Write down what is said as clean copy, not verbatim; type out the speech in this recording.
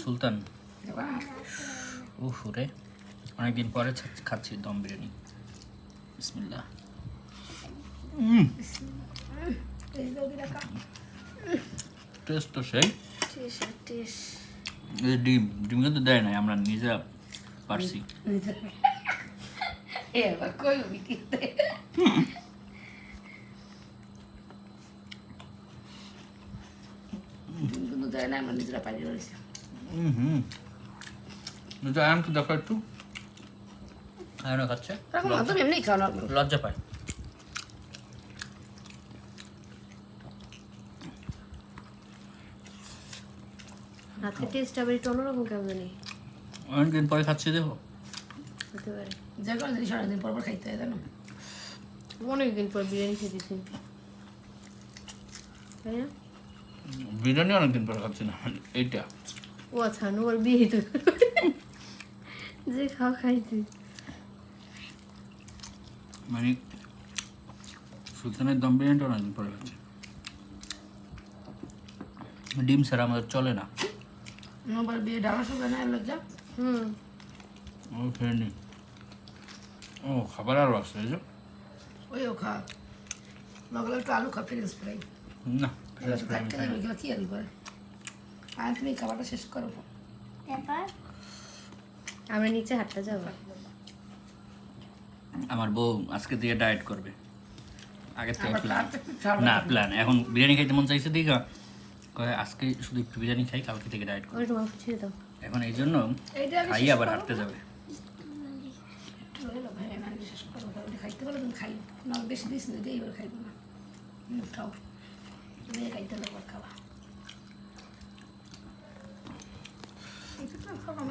সুলতান উফ রে অনেকদিন পরে খাচ্ছি দম বিরিয়ানি বিসমিল্লাহ টেস্ট তো সেই ডিম ডিম কিন্তু দেয় নাই আমরা নিজেরা পারছি দেয় না আমরা নিজেরা পাইলে রয়েছে আয়নকে দেখো একটু আয়নও খাচ্ছে তুমি এমনি খাও না লজ্জা পায় আজকে টেস্ট আবার একটু অন্যরকম কেমন জানি অনেকদিন পরে খাচ্ছি দেখো হতে পারে যে কোনো জিনিস অনেকদিন পর পর খাইতে হয় জানো অনেকদিন পর বিরিয়ানি খেতেছি তাই না বিরিয়ানি অনেকদিন পরে খাচ্ছি না এইটা ও আচ্ছা নোর বিয়ে তো যে খাওয়া খাইছি মানে সুলতানের দম বিরিয়ানিটা অনেকদিন পরে খাচ্ছি ডিম ছাড়া আমাদের চলে না নোবার বিয়ে ডালা শুকা না লজ্জা ও খেয়ে নি ও খাবার আরও আছে এই যে ওইও খা লগে একটু আলু খা ফ্রেঞ্চ ফ্রাই না কাটতে দেবে ওইগুলো কি আলু করে আর তুমি খাবারটা শেষ করো আমরা নিচে হাঁটতে যাবো আমার বউ আজকে থেকে ডায়েট করবে আগে থেকে আবার প্ল্যান খাবার না প্ল্যান এখন বিরিয়ানি খাইতে মন চাইছে দিঘা কয়ে আজকে শুধু একটু বিরিয়ানি খাই কালকে থেকে ডায়েট করবে ওই তোমার ছেড়ে দাও এখন এই জন্য এইটা আমি খাই শেষ আবার করবো হাঁটতে না। যাবে রইলো ভাই আমি শেষ করবো ওটা খাইতে পারলে তুমি খাই না বেশি দিস না এইবার খাইবো না খাও তুমি খাইতে হলে পর খাওয়া এটা তো খাওয়া